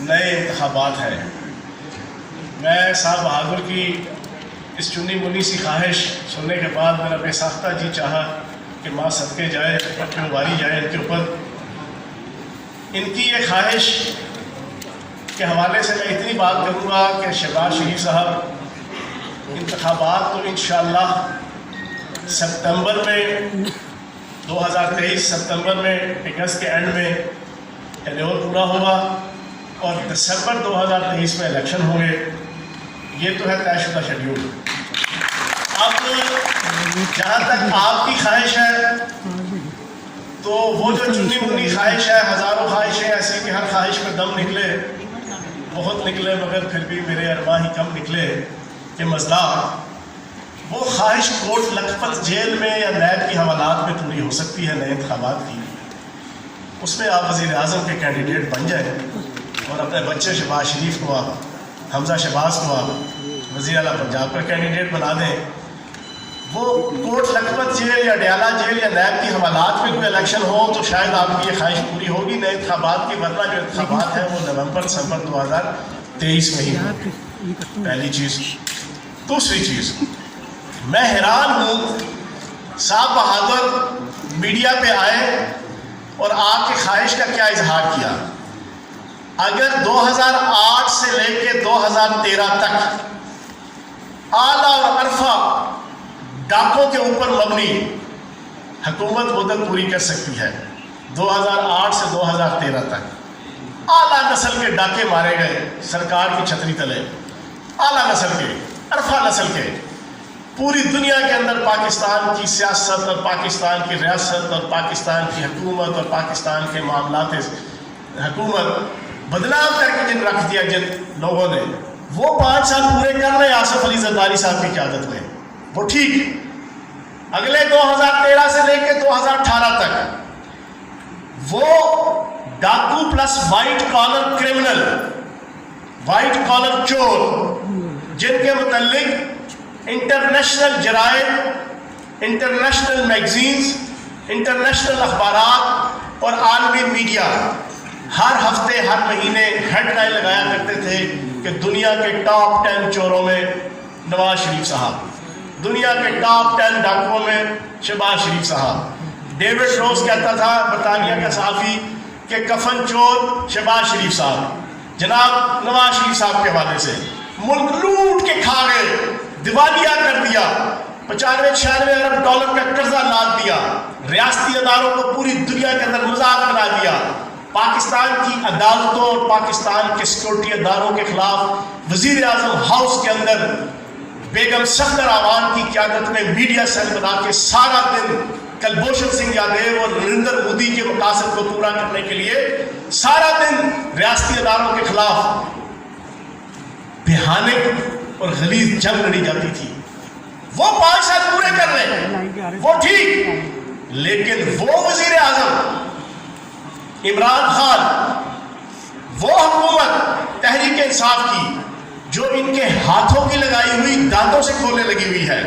نئے انتخابات ہیں۔ میں صاحب بہادر کی اس چنی منی سی خواہش سننے کے بعد میرا بے ساختہ جی چاہا کہ ماں صدقے جائے، اپنی واری جائے ان کے اوپر۔ ان کی یہ خواہش کے حوالے سے میں اتنی بات کروں گا کہ شہباز شریف صاحب انتخابات تو انشاءاللہ سپتمبر میں 2023 سپتمبر میں اگست کے اینڈ میں ٹینیور پورا ہوگا اور دسمبر 2023 میں الیکشن ہوں گے۔ یہ تو ہے طے شدہ شیڈیول۔ اب جہاں تک آپ کی خواہش ہے تو وہ جو چنی منی خواہش ہے، ہزاروں خواہشیں ایسی کہ ہر خواہش میں دم نکلے، بہت نکلے مگر پھر بھی میرے ارماں ہی کم نکلے کہ مزدار، وہ خواہش کوٹ لکھپت جیل میں یا نیب کی حوالات میں پوری ہو سکتی ہے نئے انتخابات کی۔ اس میں آپ وزیر اعظم کے کینڈیڈیٹ بن جائیں اور اپنے بچے شہباز شریف کو آپ، حمزہ شہباز کو آپ وزیر اعلیٰ پنجاب کا کینڈیڈیٹ بنا دیں۔ وہ کوٹ لکھپت جیل یا ڈیالہ جیل یا نیب کی حوالات میں کوئی الیکشن ہو تو شاید آپ کی یہ خواہش پوری ہوگی نئے انتخابات کی، ورنہ جو انتخابات ہیں وہ نومبر دسمبر 2023 میں ہی ہوں۔ پہلی چیز۔ دوسری چیز، میں حیران ہوں صاحب بہادر میڈیا پہ آئے اور آپ کی خواہش کا کیا اظہار کیا۔ اگر 2008 سے لے کے 2013 تک اعلیٰ اور عرفہ ڈاکوں کے اوپر مبنی حکومت مدت پوری کر سکتی ہے، 2008 سے 2013 تک اعلیٰ نسل کے ڈاکے مارے گئے سرکار کی چھتری تلے، اعلیٰ نسل کے، عرفہ نسل کے۔ پوری دنیا کے اندر پاکستان کی سیاست اور پاکستان کی ریاست اور پاکستان کی حکومت اور پاکستان کے معاملات حکومت بدنام کر کے جن رکھ دیا جن لوگوں نے، وہ 5 سال پورے کر رہے آصف علی زرداری صاحب کی قیادت میں، وہ ٹھیک۔ اگلے 2013 سے لے کے 2018 تک وہ ڈاکو plus white collar criminal, white collar چور، جن کے متعلق انٹرنیشنل جرائد، انٹرنیشنل میگزینز، انٹرنیشنل اخبارات اور عالمی میڈیا ہر ہفتے ہر مہینے ہیڈ لائن لگایا کرتے تھے کہ دنیا کے ٹاپ 10 چوروں میں نواز شریف صاحب، دنیا کے ٹاپ 10 ڈاکوؤں میں شہباز شریف صاحب۔ ڈیوڈ روز کہتا تھا برطانیہ کا صحافی کہ کفن چور شہباز شریف صاحب۔ جناب نواز شریف صاحب کے حوالے سے ملک لوٹ کے کھا گئے، دیوالیہ کر دیا، 95-96 ارب ڈالر کا قرضہ لاد دیا، ریاستی اداروں کو پوری دنیا کے اندر مذاق بنا دیا، پاکستان کی عدالتوں اور پاکستان کے سیکورٹی اداروں کے خلاف وزیر اعظم ہاؤس کے اندر بیگم صفدر اعوان کی قیادت میں میڈیا سیل بنا کے سارا دن کلبھوشن سنگھ یادیو اور نریندر مودی کے مقاصد کو پورا کرنے کے لیے سارا دن ریاستی اداروں کے خلاف بھیانک اور غلیظ جنگ لڑی جاتی تھی۔ وہ 5 سال پورے کر رہے ہیں، وہ ٹھیک، لیکن وہ وزیر اعظم عمران خان، وہ حکومت تحریک انصاف کی جو ان کے ہاتھوں کی لگائی ہوئی دانتوں سے کھولنے لگی ہوئی ہے،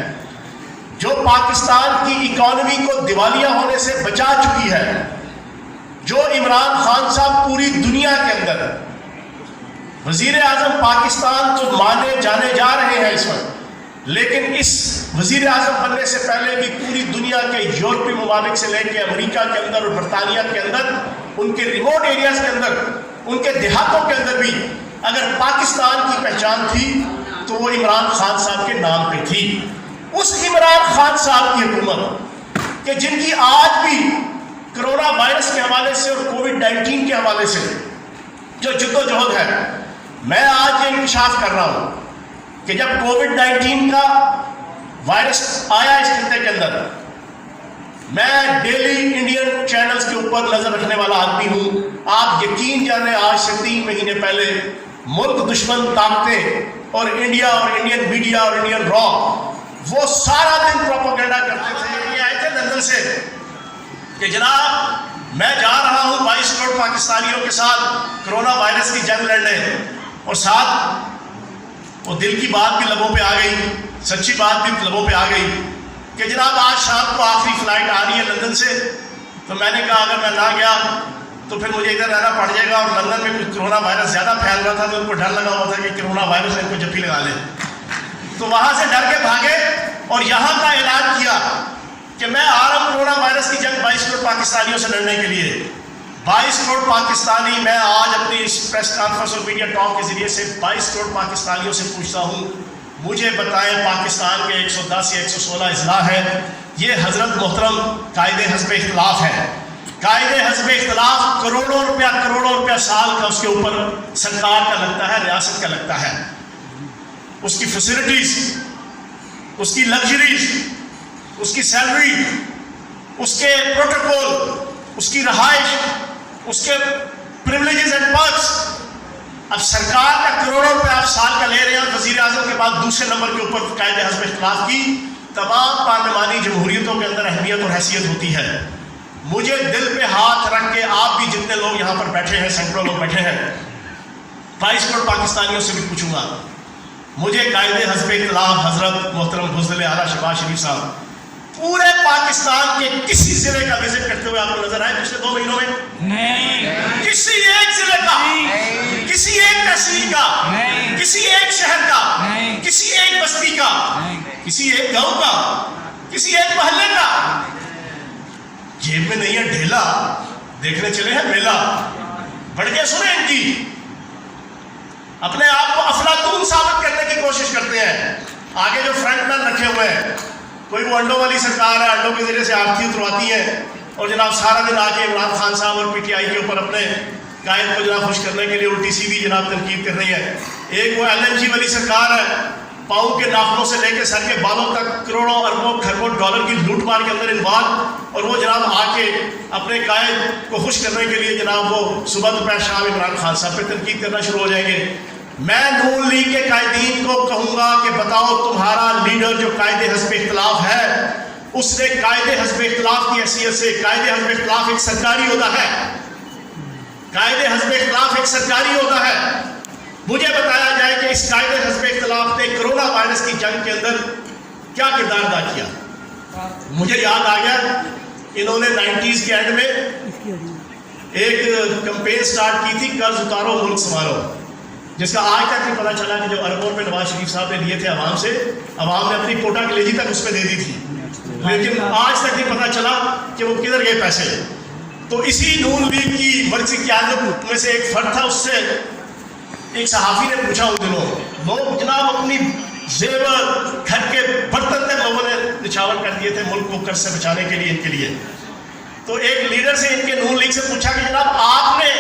جو پاکستان کی اکانومی کو دیوالیہ ہونے سے بچا چکی ہے، جو عمران خان صاحب پوری دنیا کے اندر وزیر اعظم پاکستان تو مانے جانے جا رہے ہیں اس وقت، لیکن اس وزیر اعظم بننے سے پہلے بھی پوری دنیا کے یورپی ممالک سے لے کے امریکہ کے اندر اور برطانیہ کے اندر، ان کے ریموٹ ایریاز کے اندر، ان کے دیہاتوں کے اندر بھی اگر پاکستان کی پہچان تھی تو وہ عمران خان صاحب کے نام پہ تھی۔ اس عمران خان صاحب کی حکومت کہ جن کی آج بھی کرونا وائرس کے حوالے سے اور کووڈ-19 کے حوالے سے جو جدوجہد ہے، میں آج یہ انکشاف کر رہا ہوں کہ جب کووڈ-19 کا وائرس آیا اس خطے کے اندر، میں ڈیلی انڈین چینلز کے اوپر نظر رکھنے والا آدمی ہوں۔ آپ یقین جانیں آج سے 3 مہینے پہلے ملک دشمن طاقتیں اور انڈیا اور انڈین میڈیا اور انڈین را وہ سارا دن پروپیگنڈا کرتے تھے۔ یہ آئے تھے لندن سے کہ جناب میں جا رہا ہوں 22 کروڑ پاکستانیوں کے ساتھ کرونا وائرس کی جنگ لڑنے، اور ساتھ وہ دل کی بات بھی لبوں پہ آ گئی، سچی بات بھی لبوں پہ آ گئی کہ جناب آج شام کو آخری فلائٹ آ رہی ہے لندن سے۔ تو میں نے کہا اگر میں نہ گیا تو پھر مجھے ادھر رہنا پڑ جائے گا، اور لندن میں کچھ کرونا وائرس زیادہ پھیل رہا تھا تو ان کو ڈر لگا ہوا تھا کہ کرونا وائرس ان کو جپھی لگا لے، تو وہاں سے ڈر کے بھاگے اور یہاں کا اعلان کیا کہ میں آ رہا ہوں کرونا وائرس کی جنگ 22 کروڑ پاکستانیوں سے لڑنے کے لیے۔ 22 کروڑ پاکستانی، میں آج اپنی اس پریس کانفرنس اور میڈیا ٹاک کے ذریعے سے 22 کروڑ پاکستانیوں سے پوچھتا ہوں، مجھے بتائیں پاکستان کے 110 یا 116 اضلاع ہیں، یہ حضرت محترم قائد حزب اختلاف ہے۔ قائد حزب اختلاف کروڑوں روپیہ سال کا اس کے اوپر سرکار کا لگتا ہے، ریاست کا لگتا ہے۔ اس کی فیسلٹیز، اس کی لگژریز، اس کی سیلری، اس کے پروٹوکول، اس کی رہائش، اس کے پریولیجز اینڈ پرکس۔ اب سرکار کا کروڑوں روپے آپ سال کا لے رہے ہیں، اور وزیر اعظم کے بعد دوسرے نمبر کے اوپر قائد حزب اختلاف کی تمام پارلیمانی جمہوریتوں کے اندر اہمیت اور حیثیت ہوتی ہے۔ مجھے دل پہ ہاتھ رکھ کے آپ بھی جتنے لوگ یہاں پر بیٹھے ہیں، سینکڑوں لوگ بیٹھے ہیں، 22 کروڑ پاکستانیوں سے بھی پوچھوں گا، مجھے قائد حزب اختلاف حضرت محترم بزدل اعلیٰ شہباز شریف صاحب پورے پاکستان کے کسی ضلع کا وزٹ کرتے ہوئے آپ کو نظر آئے پچھلے 2 مہینوں میں؟ نہیں۔ کسی ایک ضلع کا، کسی ایک تحصیل کا، کسی ایک شہر کا، کسی ایک بستی کا، کسی ایک گاؤں کا، کسی ایک محلے کا؟ جیب میں نہیں ہے ڈھیلا، دیکھنے چلے ہیں میلہ، بڑھ کے سنیں ان کی، اپنے آپ کو افلاطون ثابت کرنے کی کوشش کرتے ہیں۔ آگے جو فرنٹ مین رکھے ہوئے ہیں، کوئی وہ انڈوں والی سرکار ہے، انڈوں کے ذریعے سے آرتی اترواتی ہے، اور جناب سارا دن آ کے عمران خان صاحب اور پی ٹی آئی کے اوپر اپنے قائد کو جناب خوش کرنے کے لیے الٹی سیدھی جناب تنقید کر رہی ہے۔ ایک وہ ایل این جی والی سرکار ہے، پاؤں کے ناخنوں سے لے کے سر کے بالوں تک کروڑوں اربوں کھربوں ڈالر کی لوٹ مار کے اندر انوالو، اور وہ جناب آ کے اپنے قائد کو خوش کرنے کے لیے جناب وہ صبح دوپہر شام عمران خان صاحب پہ تنقید کرنا شروع ہو جائیں گے۔ میں نون لیگ کے قائدین کو کہوں گا کہ بتاؤ تمہارا لیڈر جو قائد حزب اختلاف ہے، اس نے قائد حزب اختلاف کی حیثیت سے، قائد حزب اختلاف ایک سرکاری عہدہ ہے، قائد حزب اختلاف ایک سرکاری عہدہ ہے، مجھے بتایا جائے کہ اس قائد حزب اختلاف نے کرونا وائرس کی جنگ کے اندر کیا کردار ادا کیا۔ مجھے یاد آ گیا انہوں نے 90s کے اینڈ میں ایک کمپین سٹارٹ کی تھی، قرض اتارو ملک سنوارو، جس کا آج تک نہیں پتا چلا کہ جو اربوں روپے نواز شریف صاحب نے لیے تھے عوام سے، عوام نے اپنی کوٹا کلیجی تک اس پہ دے دی تھی، لیکن آج تک نہیں پتا چلا کہ وہ کدھر گئے پیسے۔ تو اسی نون لیگ کی مرکزی قیادت میں سے ایک فرد تھا، اس سے ایک صحافی نے پوچھا ان دنوں، لوگ جناب اپنی زیور گھر کے برتن تک لوگوں نے نچھاور کر دیے تھے ملک کو قرض سے بچانے کے لیے ان کے لیے، تو ایک لیڈر سے ان کے نون لیگ سے پوچھا کہ جناب آپ نے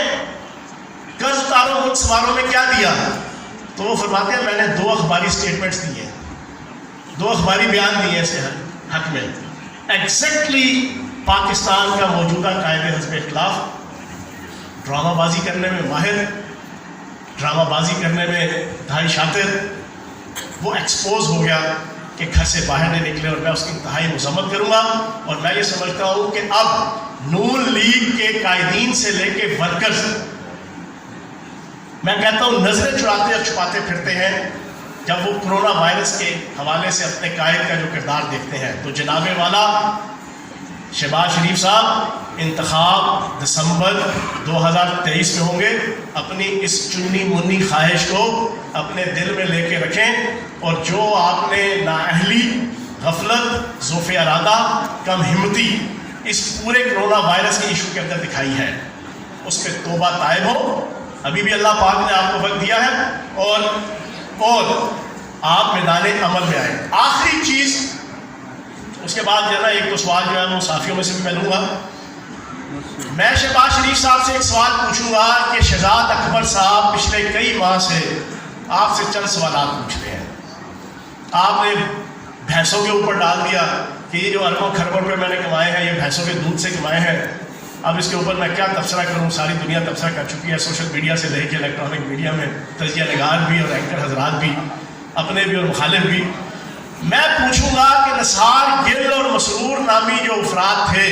قرض اتارو ملک سنوارو میں کیا دیا؟ تو وہ فرماتے ہیں میں نے 2 اخباری سٹیٹمنٹس دی ہیں، 2 اخباری بیان دیے ہیں اس کے حق میں۔ ایگزیکٹلی پاکستان کا موجودہ قائد حزب اختلاف ڈرامہ بازی کرنے میں ماہر، ڈرامہ بازی کرنے میں دھائی شاطر، وہ ایکسپوز ہو گیا کہ گھر سے باہر نہیں نکلے، اور میں اس کی انتہائی مذمت کروں گا۔ اور میں یہ سمجھتا ہوں کہ اب نون لیگ کے قائدین سے لے کے ورکرز، میں کہتا ہوں نظریں چڑھاتے اور چھپاتے پھرتے ہیں جب وہ کرونا وائرس کے حوالے سے اپنے قائد کا جو کردار دیکھتے ہیں۔ تو جناب والا شہباز شریف صاحب انتخاب دسمبر 2023 میں ہوں گے، اپنی اس چنی منی خواہش کو اپنے دل میں لے کے رکھیں، اور جو آپ نے نااہلی، غفلت، ضعف ارادہ، کم ہمتی اس پورے کرونا وائرس کے ایشو کے اندر دکھائی ہے، اس پہ توبہ طائب ہو۔ ابھی بھی اللہ پاک نے آپ کو وقت دیا ہے، اور آپ میدان عمل میں آئیں۔ آخری چیز، اس کے بعد جو ہے نا ایک تو سوال جو ہے وہ صحافیوں میں سے بھی میں لوں گا۔ میں شہباز شریف صاحب سے ایک سوال پوچھوں گا کہ شہزاد اکبر صاحب پچھلے کئی ماہ سے آپ سے چند سوالات پوچھ رہے ہیں۔ آپ نے بھینسوں کے اوپر ڈال دیا کہ یہ جو اربوں کھربوں روپے میں نے کمائے ہیں یہ بھینسوں کے دودھ سے کمائے ہیں۔ اب اس کے اوپر میں کیا تبصرہ کروں، ساری دنیا تبصرہ کر چکی ہے، سوشل میڈیا سے لے کے الیکٹرانک میڈیا میں، تجزیہ نگار بھی اور اینکر حضرات بھی، اپنے بھی اور مخالف بھی۔ میں پوچھوں گا کہ نثار گل اور مسرور نامی جو افراد تھے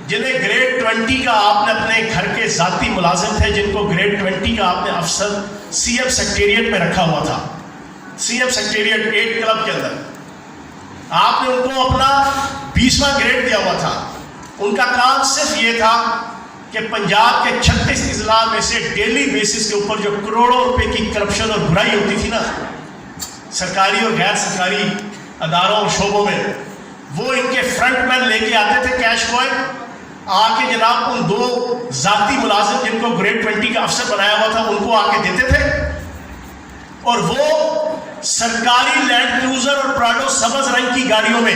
جنہیں گریڈ 20 کا آپ نے اپنے گھر کے ذاتی ملازم تھے، جن کو گریڈ 20 کا آپ نے افسر سی ایم سیکریٹریٹ میں رکھا ہوا تھا، سی ایم سیکریٹریٹ 8 کلب کے اندر، آپ نے ان کو اپنا 20واں گریڈ دیا ہوا تھا۔ ان کا کام صرف یہ تھا کہ پنجاب کے 36 اضلاع میں سے ڈیلی بیسس کے اوپر جو کروڑوں روپے کی کرپشن اور برائی ہوتی تھی نا سرکاری اور غیر سرکاری اداروں اور شعبوں میں، وہ ان کے فرنٹ مین لے کے آتے تھے کیش بوائے، آ کے جناب ان 2 ذاتی ملازم جن کو گریڈ 20 کا افسر بنایا ہوا تھا ان کو آ کے دیتے تھے، اور وہ سرکاری لینڈ کروزر اور پراڈو سبز رنگ کی گاڑیوں میں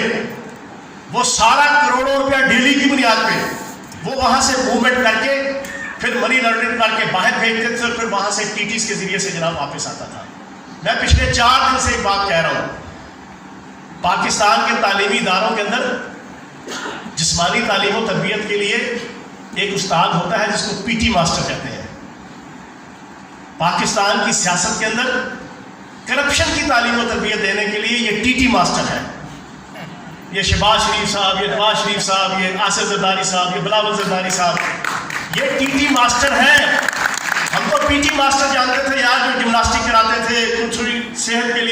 وہ سارا کروڑوں روپیہ ڈیلی کی بنیاد پہ وہ وہاں سے موومنٹ کر کے پھر منی لانڈرنگ کر کے باہر بھیجتے تھے، اور پھر وہاں سے ٹیٹیز کے ذریعے سے جناب واپس آتا تھا۔ میں پچھلے 4 دن سے ایک بات کہہ رہا ہوں، پاکستان کے تعلیمی اداروں کے اندر جسمانی تعلیم و تربیت کے لیے ایک استاد ہوتا ہے جس کو پی ٹی ماسٹر کہتے ہیں۔ پاکستان کی سیاست کے اندر کرپشن کی تعلیم و تربیت دینے کے لیے یہ ٹی ٹی ماسٹر ہے، یہ شہباز شریف صاحب، یہ نواز شریف صاحب، یہ آصف زرداری صاحب، یہ بلاول زرداری صاحب، یہ ٹی ٹی ماسٹر ہیں۔ ہم تو پی ٹی ماسٹر جانتے تھے یار جو جمناسٹک کراتے تھے، کچھ صحت کے لیے